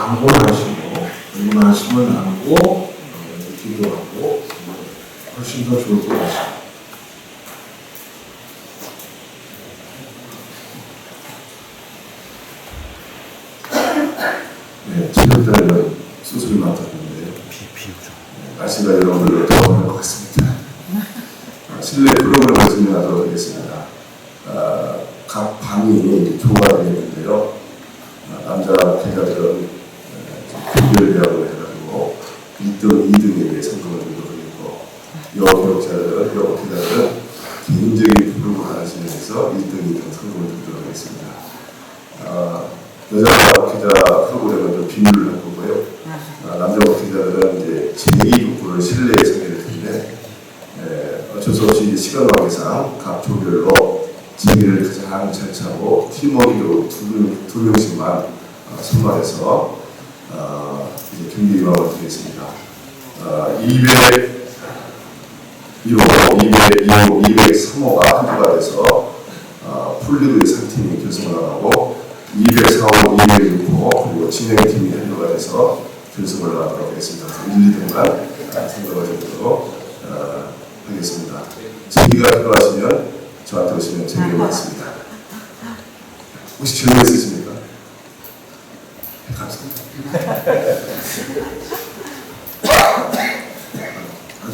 강권하시고 이 말씀을 나누고 기도하고 훨씬 더 좋을 것 같습니다. 네, 지금까지 수술을 맡았는데 날씨가 여러분들로 더워질 것 같습니다. 실내 프로그램을 진행하도록 하겠습니다. 각 방이 조가 되겠는데요. 남자 기자들은 분별대학을 해가지고 1등, 2등에 대해 선거를 드리고 여고 기자들은 개인적인 프로그램을 진행해서 1등, 2등 선거를 드리도록 하겠습니다. 여자 기자 프로그램은 좀 비밀을 할 거고요. 남자 기자들은 이제 제2북부를 실내에 소개를 드리는데 어쩔 수 없이 시간 관계상 각 조별로 재미를 가장 잘 차고 팀워크로 두 명씩만 선발해서 이제 경기 임하도록 하겠습니다. 201호, 202호, 203호가 한조가 돼서 풀리그의 3팀이 결승을 나가고 204호, 206호 그리고 진행팀이 한조가 돼서 결승을 나가도록 하겠습니다. 1, 2등만 생각을 해보도록 하겠습니다. 재미가 필요하시면 저한테 오시면 재미가 많습니다. 혹시 질문 있으십니까? 네, 감사합니다. 아주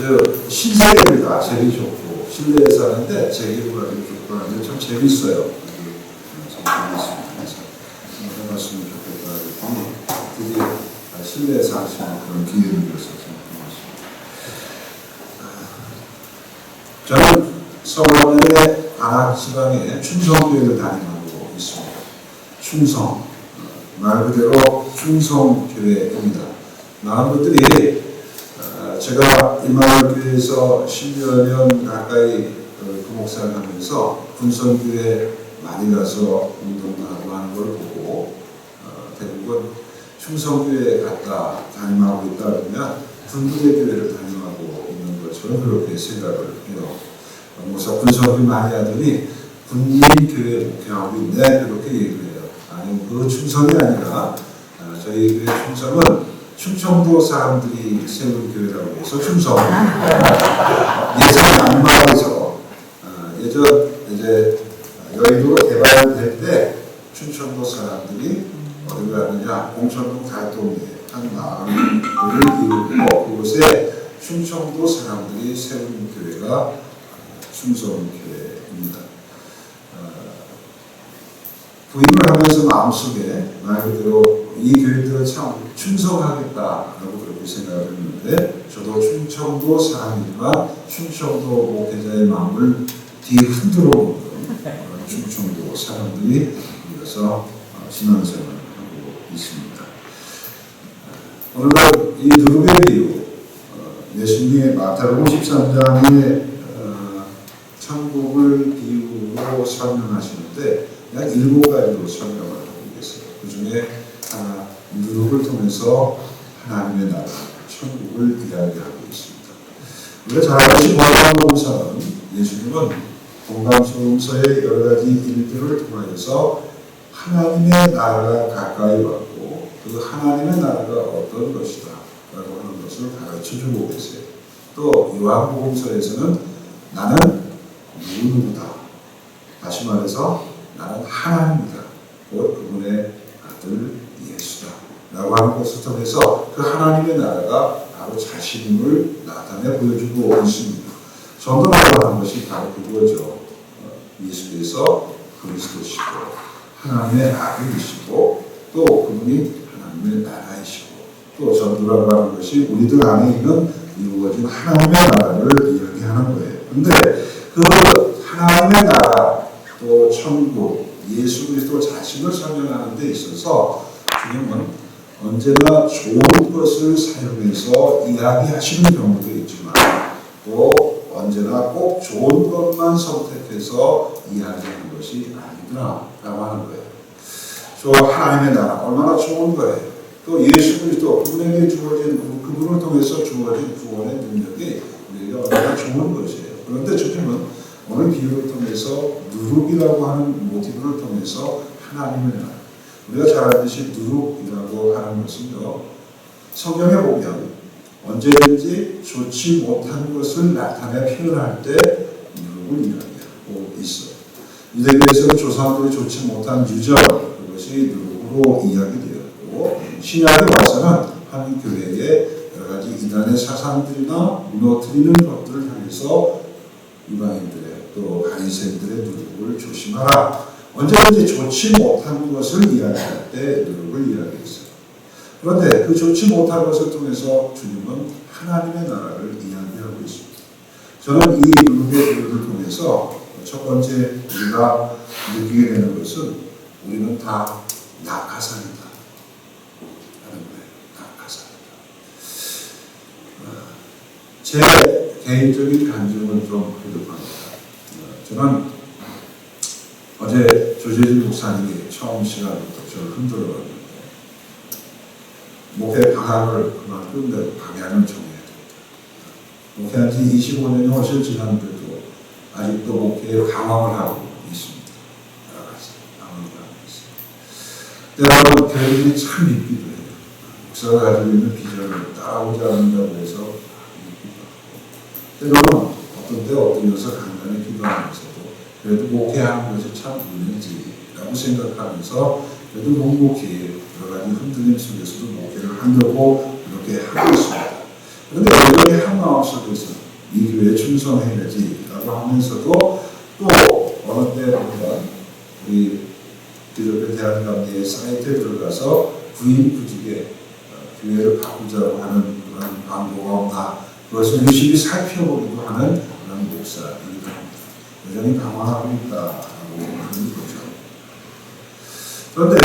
신세계입니다. 재미 좋고 실내에서 하는데 재미가 아주 좋고 하는데 참 재밌어요. 참 재밌습니다. 그래서 해봤으면 좋겠다. 드디어 실내에서 하시는 그런 기회를 위해서 저는 서울의 안악지방에 충성교회를 다니고 있습니다. 충성, 말 그대로 충성교회입니다. 많은 분들이 제가 임마누엘교회에서 10여 년 가까이 그 목사를 하면서 군성교회 많이 가서 운동하고 하는 걸 보고 대부분 충성교회에 갔다 다ним하고 있다 그러면 군부대교회를 다ним하고 있는 걸 저는 그렇게 생각을 해요. 목사 군성교회 많이 하더니 군민교회 목회하고 있네 그렇게 얘기를 해요. 아니 그 충성이 아니라 저희 교회 충성은 충청도 사람들이 세운 교회라고 해서 충성. 예전 남방에서 예전 이제 여의도로 개발될 때 충청도 사람들이 어디 가느냐 공천동 달동에 한 마을을 이루고 그곳에 충청도 사람들이 세운 교회가 충성교회입니다. 부임을 하면서 마음속에 말 그대로 이 교회들은 참 충성하겠다라고 그렇게 생각을 했는데 저도 충청도 사람이지만 충청도 목회자의 마음을 뒤흔들어 보는 충청도 사람들이 이어서 신앙생활을 하고 있습니다. 오늘날 이 누룩의 비유 예수님이 마태복음 13장의 천국을 비유로 설명하시는데 약 7가지로 설명을 하고 계세요. 그 중에 하나, 누룩을 통해서 하나님의 나라, 천국을 이야기하고 있습니다. 우리가 잘 알듯이 공감소음서는 예수님은 공감소음서의 여러 가지 일들을 통하여서 하나님의 나라가 가까이 왔고 그 하나님의 나라가 어떤 것이다 라고 하는 것을 가르쳐주고 계세요. 또 요한복음서에서는 나는 누구누구다. 다시 말해서 나는 하나님이다. 곧 그분의 아들 예수다. 라고 하는 것을 통해서 그 하나님의 나라가 바로 자신임을 나타내 보여주고 있습니다. 전도라고 하는 것이 바로 그거죠. 예수께서 그리스도시고 하나님의 아들이시고 또 그분이 하나님의 나라이시고 또 전도라고 하는 것이 우리들 안에 있는 이루어진 하나님의 나라를 이야기하는 거예요. 그런데 그 하나님의 나라 또 천국 예수 그리스도 자신을 설명하는 데 있어서 주님은 언제나 좋은 것을 사용해서 이야기하시는 경우도 있지만 또 언제나 꼭 좋은 것만 선택해서 이야기하는 것이 아니구나 라고 하는 거예요. 저 하나님의 나라 얼마나 좋은 거예요. 또 예수 그리스도 그분에게 주어진 그분을 통해서 주어진 구원의 능력이 우리가 얼마나 좋은 것이에요. 그런데 주님은 오늘 비유를 통해서 누룩이라고 하는 모티브를 통해서 하나님의 나라 우리가 잘 알듯이 누룩이라고 하는 것은요, 성경에 보면 언제든지 좋지 못한 것을 나타내 표현할 때 누룩을 이야기하고 있어요. 유대교에서는 조상들이 좋지 못한 유전, 그것이 누룩으로 이야기되었고, 신약에 와서는 한 교회의 여러 가지 이단의 사상들이나 무너뜨리는 것들을 향해서 이방인들의 또 바리새인들의 누룩을 조심하라. 언제든지 좋지 못한 것을 이야기할 때 누룩을 이야기했어요. 그런데 그 좋지 못한 것을 통해서 주님은 하나님의 나라를 이야기하고 있습니다. 저는 이 누룩의 비유를 통해서 첫 번째 우리가 느끼게 되는 것은 우리는 다 낙하산이다 하는 거예요. 낙하산이다. 제 개인적인 간증을 좀 해드립니다. 저는 어제 조재진 목사님이 처음 시간부터 저를 흔들어봤는데 목회 방향을 그만 끝내고 방향을 정해야 됩니다. 목회한 지 25년이 훨씬 지났는데도 아직도 목회에 방황을 하고 있습니다. 여러 가지 방황을 하고 있습니다. 때로는 교회들이 참 믿기도 해요. 목사가 가지고 있는 비전을 따라오지 않는다고 해서 믿기도 하고, 때로는 어떤 때 엎드려서 간단히 기도하면서도 그래도 목회하는 것이 참 은혜지라고 생각하면서 그래도 묵묵히 여러 가지 흔들림 속에서도 목회를 하려고 그렇게 하고 있습니다. 그런데 여전히 한 마음속에서 이 교회에 충성해야지라고 하면서도 또 어느 때 보면 우리 기독교 대한감리의 사이트에 들어가서 구인구직에 교회를 바꾸자고 하는 그런 광고가 없나, 그것을 열심히 살펴보기도 하는 그런 목사이기도 합니다. 여전히 방황하고 있다고 하는 거죠. 그런데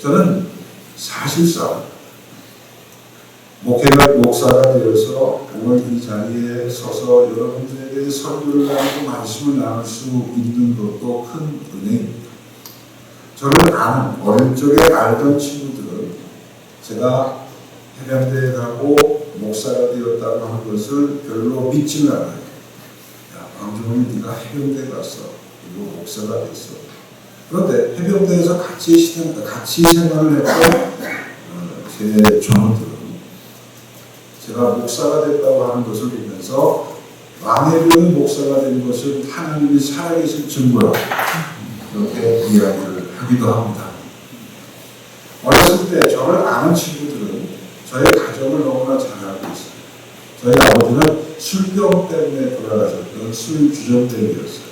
저는 사실상 목사가 되어서 오늘 이 자리에 서서 여러분들에게 설교를 하고 말씀을 나눌 수 있는 것도 큰 은혜입니다. 저를 아는, 어릴 적에 알던 친구들은 제가 해병대에 가고 목사가 되었다고 하는 것을 별로 믿지는 않아요. 야, 광준이 네가 해병대 갔어. 그리고 목사가 됐어. 그런데 해병대에서 같이 생활을 했던 제 전우들은 제가 목사가 됐다고 하는 것을 보면서 왕의 병이 목사가 된 것은 하나님이 살아계신 증거라고 그렇게 이야기를 하기도 합니다. 어렸을 때 저를 아는 친구들은 저의 가정을 너무나 잘 알고 있어요. 저희 아버지는 술병 때문에 돌아가셨던 술주정뱅이였어요.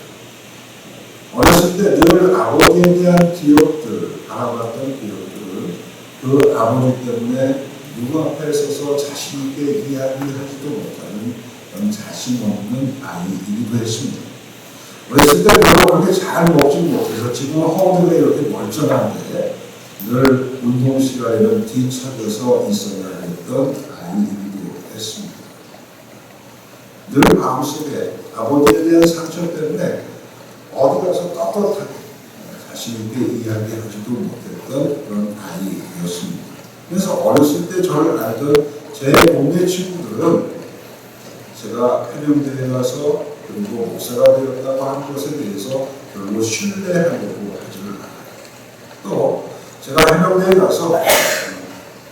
어렸을 때 늘 아버지에 대한 기억들, 알아봤던 기억들을 그 아버지 때문에 누구 앞에 서서 자신 있게 이야기하지도 못하는 그런 자신 없는 아이이기도 했습니다. 어렸을 때 별로 그렇게 잘 먹지 못해서 지금은 허리가 이렇게 멀쩡한데 늘 운동 시간에는 뒤척여서 있어야 했던 아이이기도 했습니다. 늘 마음속에 아버지에 대한 상처 때문에 어디 가서 떳떳하게 자신 있게 이야기하지도 못했던 그런 아이였습니다. 그래서 어렸을 때 저를 알던 제 동네 친구들은 제가 해병대에 가서 그리고 목사가 되었다고 하는 것에 대해서 별로 신뢰하려고 하지를 않아요. 또 제가 해병대에 가서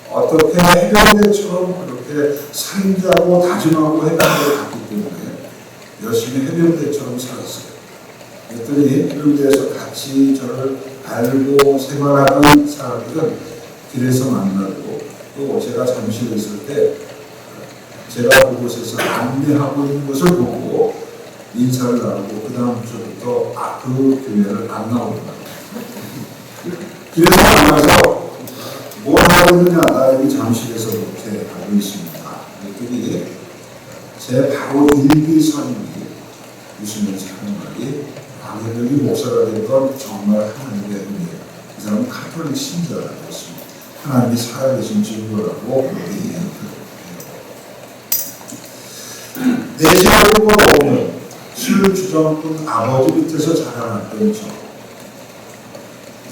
어떻게 해병대처럼 그렇게 살인자고 다짐하고 해병대에 갔기 때문에 열심히 해병대처럼 살았어요. 그랬더니 해병대에서 같이 저를 알고 생활하던 사람들은 길에서 만나고 또 제가 잠실 있을 때 제가 그곳에서 안내하고 있는 것을 보고 인사를 나누고 그 다음부터 그 교회를 안 나오더라고요. 길에서 만나서 뭘 하고 있느냐, 나 여기 잠실에서 이렇게 하고 있습니다. 그랬더니 제 바로 일기선임이 웃으면서 하는 말이 왕혜병이 목사가 된 건 정말 하나님의 은혜예요. 이 사람은 카톨릭 신자였습니다. 하나님이 살아계신 증거라고 그렇게 이야기해요. 내 집을 보면 술 주정꾼 아버지 밑에서 자라났던 저,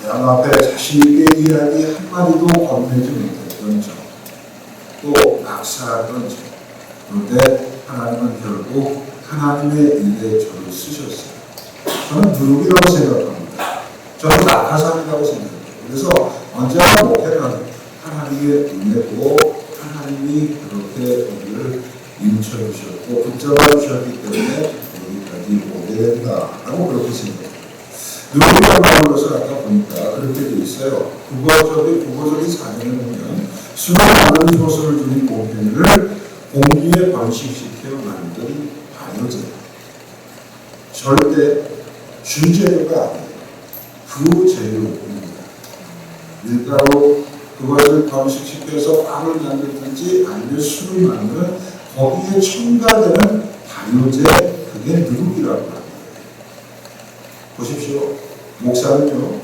내 앞에 자신있게 이야기 한마디도 건네지 못했던 저, 또 낙사했던 저, 그런데 하나님은 결국 하나님의 일에 저를 쓰셨어요. 저는 누룩이라고 생각합니다. 저는 낙하산이라고 생각합니다. 그래서 언제나 목회는 하나님의 은혜고 하나님이 그렇게 우리를 인쳐주셨고 붙잡아 주셨기 때문에 여기까지 오게 된다라고 그렇게 생각합니다. 누구라고 하는 것을 아까 보니까 그렇게 되어 있어요. 국어적인 사전에 보면 수많은 효소를 두린 목회를 공기에 번식시켜 만든 발효제. 절대 준재료가 아니에요. 부재료입니다. 밀가루 그것을 번식시켜서 빵을 만들든지 아니면 술을 만드는 거기에 첨가되는 발효제 그게 누룩이라고 합니다. 보십시오. 목사는요.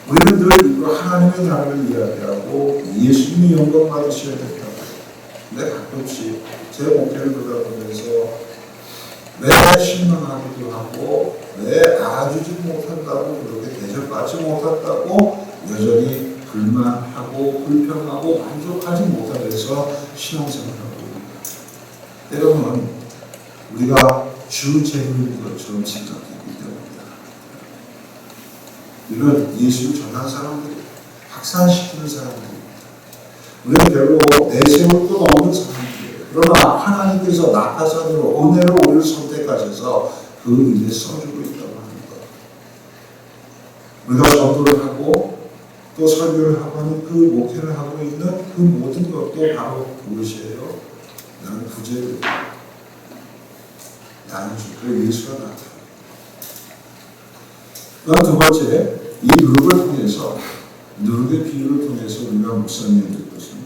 우리는 늘 이거 하나님의 나라를 이야기하고 예수님이 영광 받으셔야 된다고. 근데 가끔씩 제 목회를 보다 보면서 왜 실망하기도 하고 왜 알아주지 못한다고 그렇게 대접받지 못한다고 여전히 불만하고 불평하고 만족하지 못하면서 신앙생활을 하고 있습니다. 때로는 우리가 주 제물인 것처럼 생각하기 때문입니다. 이런 예수를 전한 사람들이 확산시키는 사람들입니다. 우리는 별로 내세울 것 없는 사람들이에요. 그러나 하나님께서 낙하산으로 은혜로 우리를 선택하셔서 그 일에 써주고 있다고 하는 것. 우리가 전도를 하고 또 설교를 하고 하는 그 목회를 하고 있는 그 모든 것도 바로 무엇이에요? 나는 부재료. 나는 주 예수가 나타납니다. 그다음 두 번째, 이 누룩을 통해서 누룩의 비유를 통해서 우리가 묵상해야 될 것은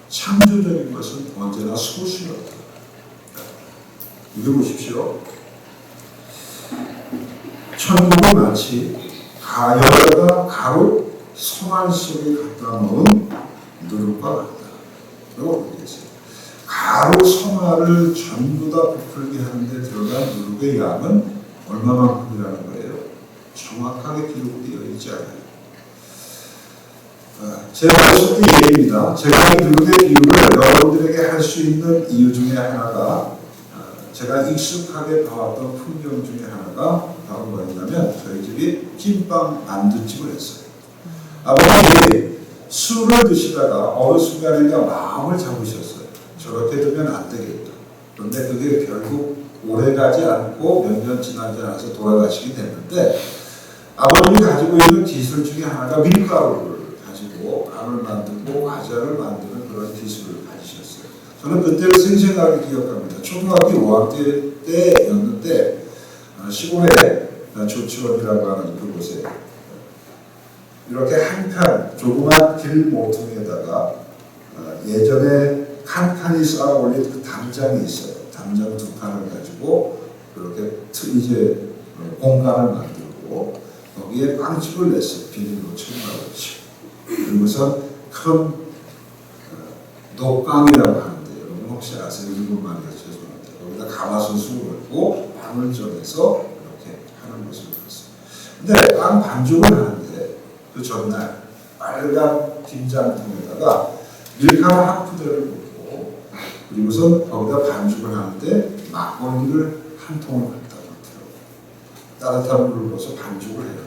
창조적인 것은 언제나 소수였다. 읽어보십시오. 천국은 마치 여자가 가루 소말 속에 갖다 넣은 누룩과 같다. 라고 얘기했어요. 가루 소말을 전부 다 부풀게 하는데 들어간 누룩의 양은 얼마만큼이라는 거예요? 정확하게 기록되어 있지 않아요. 제가 말씀 때 얘기입니다. 제가 이 누룩의 비유를 여러분들에게 할 수 있는 이유 중에 하나가 제가 익숙하게 봐왔던 풍경 중에 하나가 바로 뭐였냐면 저희 집이 찐빵 만두집을 했어요. 아버님이 술을 드시다가 어느 순간인가 마음을 잡으셨어요. 저렇게 되면 안 되겠다. 그런데 그게 결국 오래가지 않고 몇 년 지나지 않아서 돌아가시게 됐는데 아버님이 가지고 있는 기술 중에 하나가 밀가루를 가지고 빵을 만들고 과자를 만드는 그런 기술을 가지셨어요. 저는 그때를 생생하게 기억합니다. 초등학교 5학년 때였는데 시골에 조치원이라고 하는 그곳에 이렇게 한 칸 조그만 길 모퉁이에다가 예전에 칸칸이 쌓아 올린 그 담장이 있어요. 담장 두 칸을 가지고 그렇게 이제 공간을 만들고 거기에 빵집을 냈어요. 비닐로 첨가를 치고 그리고선 큰 녹강이라고 하는데 여러분 혹시 아세요? 일본말이라 죄송합니다. 거기다 가마솥을 걸고 빵을 전해서 이렇게 하는 것을 봤어요. 근데 빵 반죽을 하는데 그 전날 빨간 김장통에다가 밀가루 한 푸대를 붓고 그리고선 거기다 반죽을 하는데 막걸리를 한 통을 갖다 놓더라고요. 따뜻한 물을 넣어서 반죽을 해요.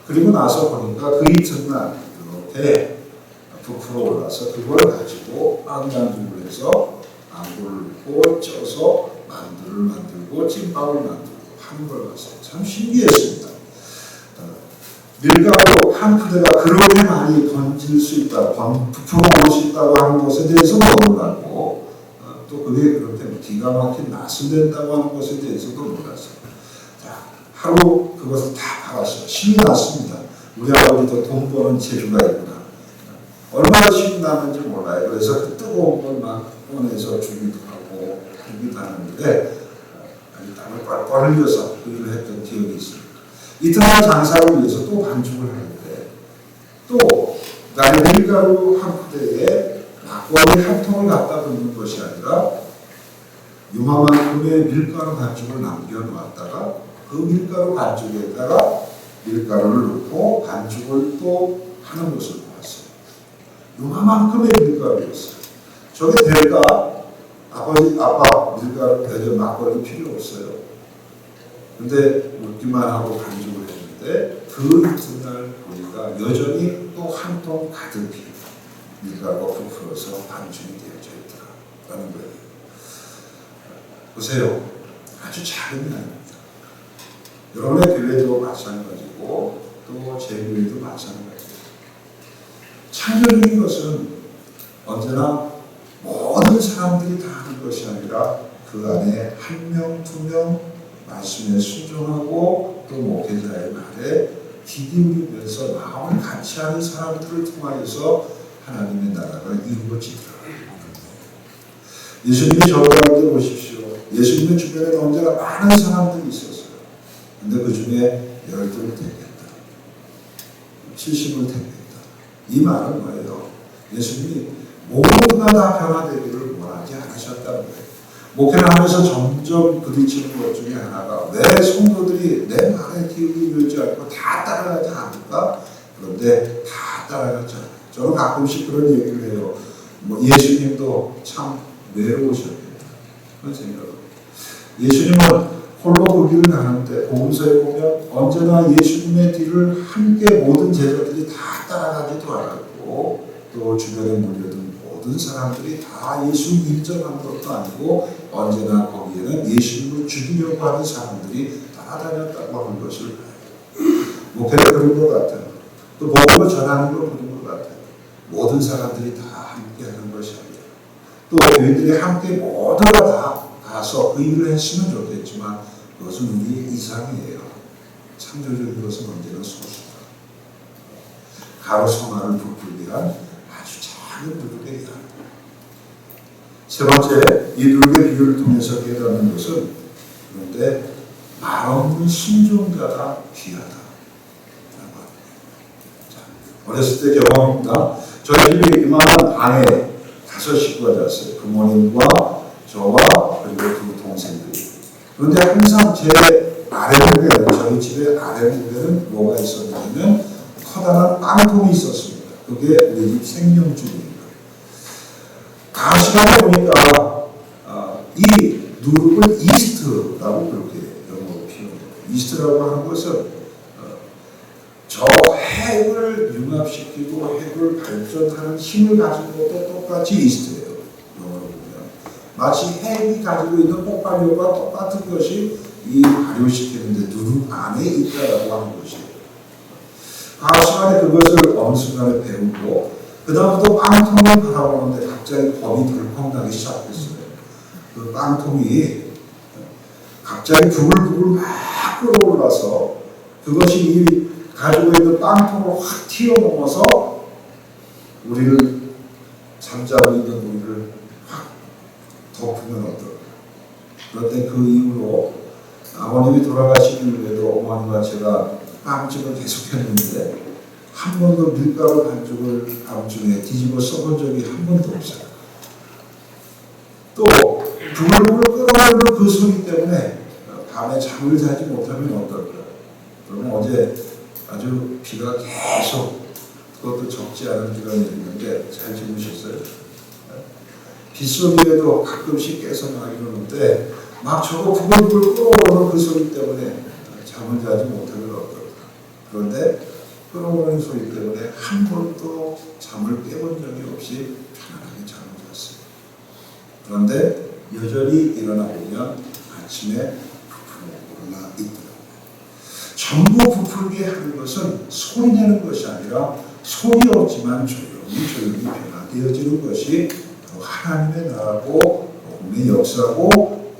그리고 나서 보니까 그 이튿날 이렇게 부풀어 올라서 그걸 가지고 빵 반죽을 해서 안고를 넣고 쪄서 만두를 만들고 찐빵을 만들고 하는 걸 봤어요. 참 신기했습니다. 밀가루 한 푸대가 그렇게 많이 번질 수 있다, 부풀어 올 수 있다고 하는 것에 대해서도 놀랐고 또 그게 그렇게 기가 막힌 맛을 낸다고 하는 것에 대해서도 놀랐어요. 자, 하루 그것을 다 팔았어요. 신이 났습니다. 우리 아버지도 돈 버는 재주가 있구나. 얼마나 신이 나는지 몰라요. 그래서 그 뜨거운 걸 막 꺼내서 주기도 하고 주기도 하는데 땀을 뻘뻘 흘려서 그 일을 했던 기억이 있습니다. 이튿날 장사를 위해서 또 반죽을 하는데 또 나의 밀가루 한 푸대에 막걸리 한 통을 갖다 붓는 것이 아니라 요만큼의 밀가루 반죽을 남겨놓았다가 그 밀가루 반죽에다가 밀가루를 넣고 반죽을 또 하는 것을 보았어요. 요만큼의 밀가루였어요. 저게 될까? 아빠 밀가루 막걸리 필요 없어요. 근데 먹기만 하고 반죽을 했는데 하셨는데 그 이튿날 보니까 여전히 또 한 통 가득히 밀가루가 부풀어서 반죽이 되어져 있더라라는 거예요. 보세요. 아주 작은 일입니다. 여러분의 교회도 마찬가지고 또 제 교회도 마찬가지예요. 창조적인 것은 언제나 모든 사람들이 다 하는 것이 아니라 그 안에 한 명, 두 명 말씀에 순종하고 또 목회자의 말에 귀 기울이면서 마음을 같이 하는 사람들을 통하여서 하나님의 나라가 이루어지더라고요. 예수님이 저를 가운데 보십시오. 예수님의 주변에 언제나 많은 사람들이 있었어요. 근데 그 중에 12을 택했다. 70을 택했다. 이 말은 뭐예요? 예수님이 모두가 다 변화되기를 원하지 않으셨다는 거예요. 목회를 하면서 점점 부딪히는 것 중에 하나가 왜 성도들이 내 말에 기울이지 않고 다 따라가지 않을까? 그런데 다 따라가지 않아요. 저는 가끔씩 그런 얘기를 해요. 예수님도 참 외로우셨겠다. 그런 생각을. 예수님은 홀로 그 길을 가는데 복음서에 보면 언제나 예수님의 뒤를 함께 모든 제자들이 다 따라가지도 않았고 또 주변에 몰려든 모든 사람들이 다 예수 인정한 것도 아니고 언제나 거기에는 예수님을 죽이려고 하는 사람들이 따라다녔다고 하는 것을 봐요. 목회를 그런 것 같아요. 또 복음을 전하는 걸 그런 것 같아요. 모든 사람들이 다 함께 하는 것이 아니라 또 교인들이 함께 모두가 다 가서 그 일을 했으면 좋겠지만 그것은 우리의 이상이에요. 창조적인 것은 언제나 소수다. 가로 성화를 부풀게 한 아주 작은 누룩의 양. 세 번째, 이 누룩의 비유를 통해서 깨닫는 것은 그런데 말 없는 순종자가 귀하다. 어렸을 때 경험입니다. 저희 집이 이만한 방에 5 식구가 잤어요. 부모님과 저와 그리고 두 동생들이. 그런데 항상 제 아랫목에, 저희 집의 아랫목에는 뭐가 있었냐면 커다란 빵통이 있었습니다. 그게 우리 집 생명줄입니다. 시간에 보니까 이 누룩을 이스트라고 그렇게 영어로 표현해요. 이스트라고 하는 것은 저 핵을 융합시키고 핵을 발전하는 힘을 가진 것도 똑같이 이스트예요. 영어로 보면 마치 핵이 가지고 있는 폭발력과 똑같은 것이 이 발효시키는데 누룩 안에 있다라고 하는 것이에요. 시간에 그것을 어느 순간에 배우고 그 다음부터 빵통을 바라보는데 갑자기 겁이 덜컥 나기 시작했어요. 그 빵통이 갑자기 부글부글 막 끓어올라서 그것이 이 가지고 있는 빵통을 확 튀어넘어서 우리를 잠자고 있는 우리를 확 덮으면 어떨까. 그런데 그 이후로 아버님이 돌아가신 이후에도 어머니와 제가 빵집을 계속했는데 한 번도 밀가루 반죽을 밤중에 뒤집어 써본 적이 한 번도 없어요. 또 부글부글 끓어오르는 그 소리 때문에 밤에 잠을 자지 못하면 어떨까. 그러면 어제 아주 비가 계속 그것도 적지 않은 비가 내리는데 잘 주무셨어요? 빗소리에도 가끔씩 깨서 나기 그러는데 막 저거 부글부글 끓어오르는 그 소리 때문에 잠을 자지 못하면 어떨까. 그런데 끓어오르는 소리 때문에 한 번도 잠을 깨본 적이 없이 편안하게 잠을 잤어요. 그런데 여전히 일어나 보면 아침에 부풀어 올라 있더라고요. 전부 부풀게 하는 것은 소리 내는 것이 아니라 소리 없지만 조용히 변화되어지는 것이 바로 하나님의 나라고 복음의 역사고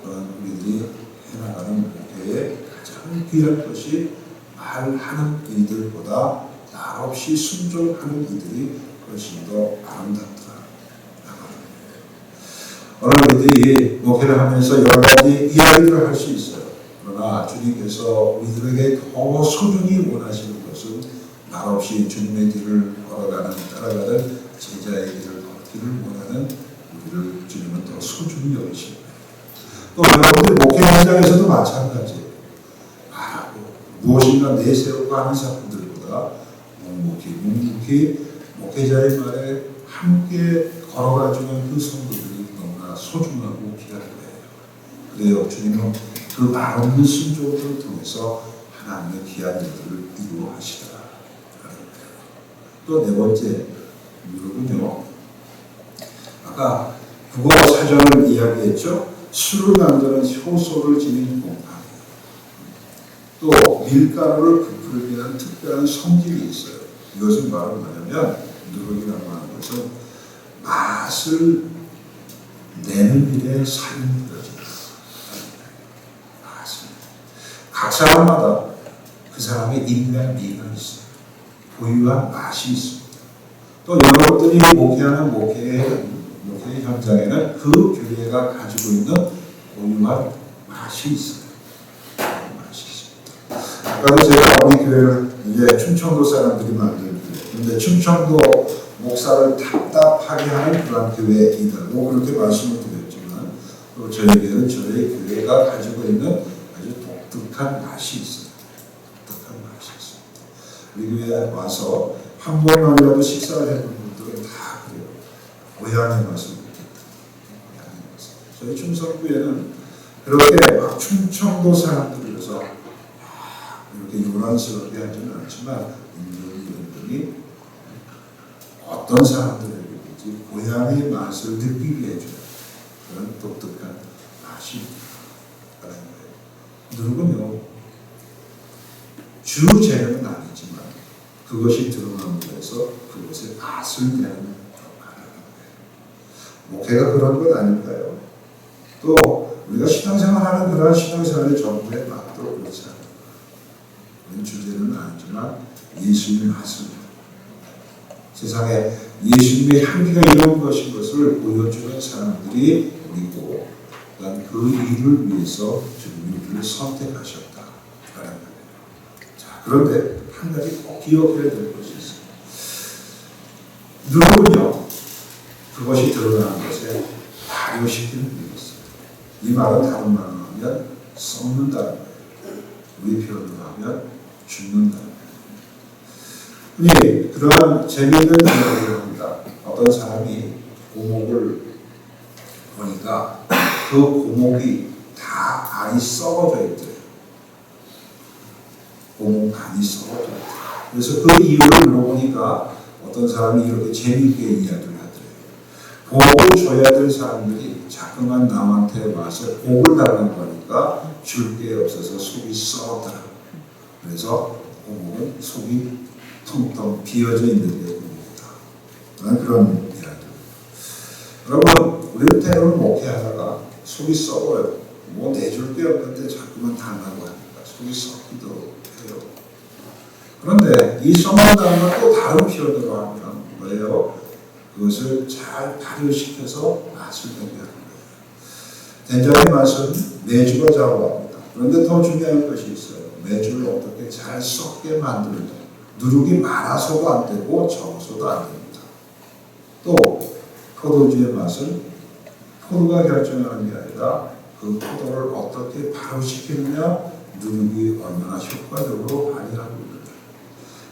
우리들이 해나가는 목회의 가장 귀한 것이 말하는 이들보다 말 없이 순종하는 이들이 훨씬 더 아름답더라. 오늘 우리들이 목회를 하면서 여러 가지 이야기를 할 수 있어요. 그러나 주님께서 우리들에게 더 소중히 원하시는 것은 말없이 주님의 길을 걸어가는 따라가는 제자의 길을 걷기를 원하는 우리를 주님은 더 소중히 여기십니다. 또 여러분들 목회 현장에서도 마찬가지예요. 말하고 무엇인가 내세우고 하는 사람들보다 묵묵히 목회자의 말에 함께 걸어가주는 그 성도들이 너무나 소중하고 귀한 거예요. 그래요. 주님은 그 말 없는 순종을 통해서 하나님의 귀한 일들을 이루어 하시더라. 또 네 번째 누룩은요. 아까 국어 사전을 이야기했죠. 술을 만드는 효소를 지닌 공간. 또 밀가루를 부풀게 하는 특별한 성질이 있어요. 이것은 바로 뭐냐면 누룩이라고 하는 것은 맛을 내는 일에 사용되어진다. 맛을. 각 사람마다 그 사람의 인간 미가 있어요. 고유한 맛이 있습니다. 또 여러분들이 목회하는 목회 현장에는 그 교회가 가지고 있는 고유한 맛이 있어요. 맛이 있습니다. 아까도 제가 우리 교회를 이제 충청도 사람들이 만든 교회, 그런데 충청도 목사를 답답하게 하는 그런 교회이다고 그렇게 말씀을 드렸지만 또 저에게는 저희 교회가 가지고 있는 아주 독특한 맛이 있어요. 독특한 맛이 있습니다. 우리 교회에 와서 한 번만이라도 식사를 해본 분들은 다 그래요. 고향의 맛을 느꼈다. 고향의 맛을. 저희 충성교회는 그렇게 막 충청도 사람들이라서 이렇게 요란스럽게 하지는 않지만 은근히 어떤 사람들에게든지 고향의 맛을 느끼게 해주는 그런 독특한 맛이 있다는 거예요. 누룩은요, 주 재료는 아니지만 그것이 드러남으로 해서 그것의 맛을 내는 역할을 하는 거예요. 목회가 그런 것 아닐까요? 또 우리가 신앙생활하는 그런 신앙생활의 전부의 맛도 그렇지 않아요. 우리는 주제는 아니지만 예수님의 맛을 세상에 예수님의 향기가 이런 것인 것을 보여주는 사람들이 우리고 그 일을 위해서 주님이 우리를 선택하셨다라는 거예요. 자, 그런데 한 가지 꼭 기억해야 될 것이 있어요. 누룩은요, 그것이 드러나는 것에 발효시키는 일이 있어요. 이 말은 다른 말로 하면 썩는다는 거예요. 우리 표현으로 하면 죽는다는 거예요. 흔히 그러한 재미있는 이야기를 합니다. 어떤 사람이 고목을 보니까 그 고목이 다 알이 썩어져 있대요. 고목 간이 썩어져 있대요. 그래서 그 이유를 물어보니까 어떤 사람이 이렇게 재미있게 이야기를 하더래요. 복을 줘야 될 사람들이 자꾸만 남한테 와서 복을 달라고 하니까 줄 게 없어서 속이 썩었더라. 그래서 고목은 속이 텅텅 비어져 있는 게 고목이다. 그런 이야기. 여러분, 우리는 때로는 목회하다가 속이 썩어요. 뭐 내줄 게 없는데 자꾸만 달라고 하니까 속이 썩기도 해요. 그런데 이 썩는다는 건 또 다른 표현으로 하면 뭐예요? 그것을 잘 발효시켜서 맛을 내게 하는 거예요. 된장의 맛은 매주가 좌우합니다. 그런데 더 중요한 것이 있어요. 매주를 어떻게 잘 썩게 만드는가. 누룩이 많아서도 안 되고 적어서도 안 됩니다. 또 포도주의 맛은 포도가 결정하는 게 아니라 그 포도를 어떻게 발효시키느냐, 누룩이 얼마나 효과적으로 발휘하고 있느냐.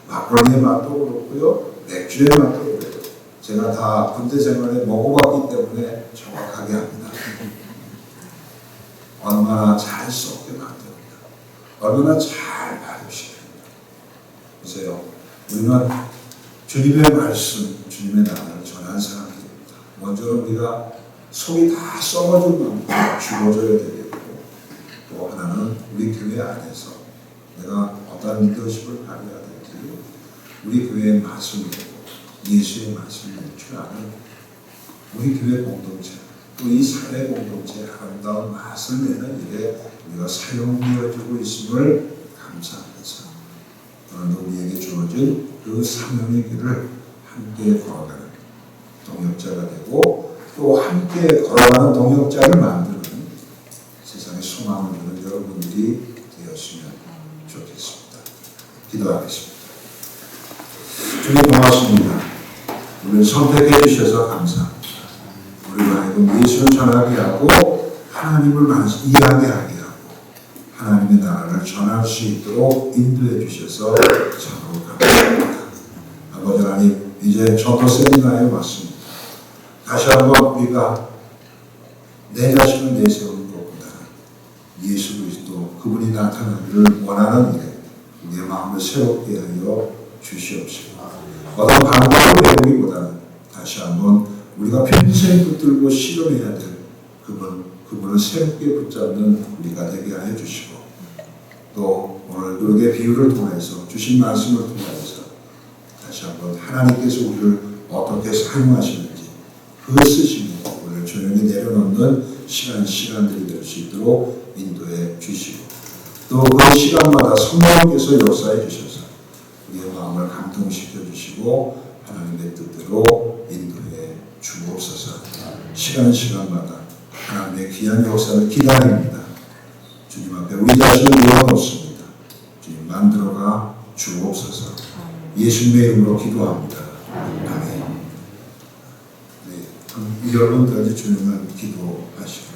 막걸리의 맛도 그렇고요, 맥주의 맛도 그래요. 제가 다 군대 생활에 먹어봤기 때문에 정확하게 합니다. 얼마나 잘 썩게 만듭니다. 얼마나 잘 발효시킵니다. 보세요. 우리는 주님의 말씀, 주님의 나라를 전한 사람들입니다. 먼저는 우리가 속이 다 썩어진 만큼 죽어져야 되겠고, 또 하나는 우리 교회 안에서 내가 어떤 리더십을 발휘해야 될지 우리 교회의 맛을 내고 예수의 맛을 낼 줄 아는 우리 교회 공동체, 또 이 사회 공동체의 아름다운 맛을 내는 일에 우리가 사용되어지고 있음을 감사하면서 오늘도 우리에게 주어진 그 사명의 길을 함께 걸어가는 동역자가 되고 또 함께 걸어가는 동역자를 만드는 세상의 소망을 주는 여러분들이 되었으면 좋겠습니다. 기도하겠습니다. 주님 고맙습니다. 우리를 선택해 주셔서 감사합니다. 우리가 하여금 예수를 전하게 하고 하나님을 이야기하게 하고 하나님의 나라를 전할 수 있도록 인도해 주셔서 참으로 감사합니다. 아버지 하나님, 이제 전도 세미나에 왔습니다. 다시 한번 우리가 내 자신을 내세우는 것보다 예수 그리스도 그분이 나타나기를 원하는 일에 우리의 마음을 새롭게 하여 주시옵시고 어떤 방법을 배우기보다는 다시 한번 우리가 평생 붙들고 실현해야 될 그분을 새롭게 붙잡는 우리가 되게 하여 주시고 또 오늘 누룩의 비유를 통해서 주신 말씀을 통해서 다시 한번 하나님께서 우리를 어떻게 사용하시는지 그 쓰심이 오늘 조용히 내려놓는 시간들이 될 수 있도록 인도해 주시고 또 그 시간마다 성령께서 역사해 주셔서 우리의 마음을 감동시켜 주시고 하나님의 뜻대로 인도해 주옵소서. 시간마다 하나님의 귀한 역사를 기다립니다. 주님 앞에 우리 자신을 놓아놓습니다. 주님 만들어가 주옵소서. 예수님의 이름으로 기도합니다. 아멘. 네, 여러분까지 조용한 기도하시고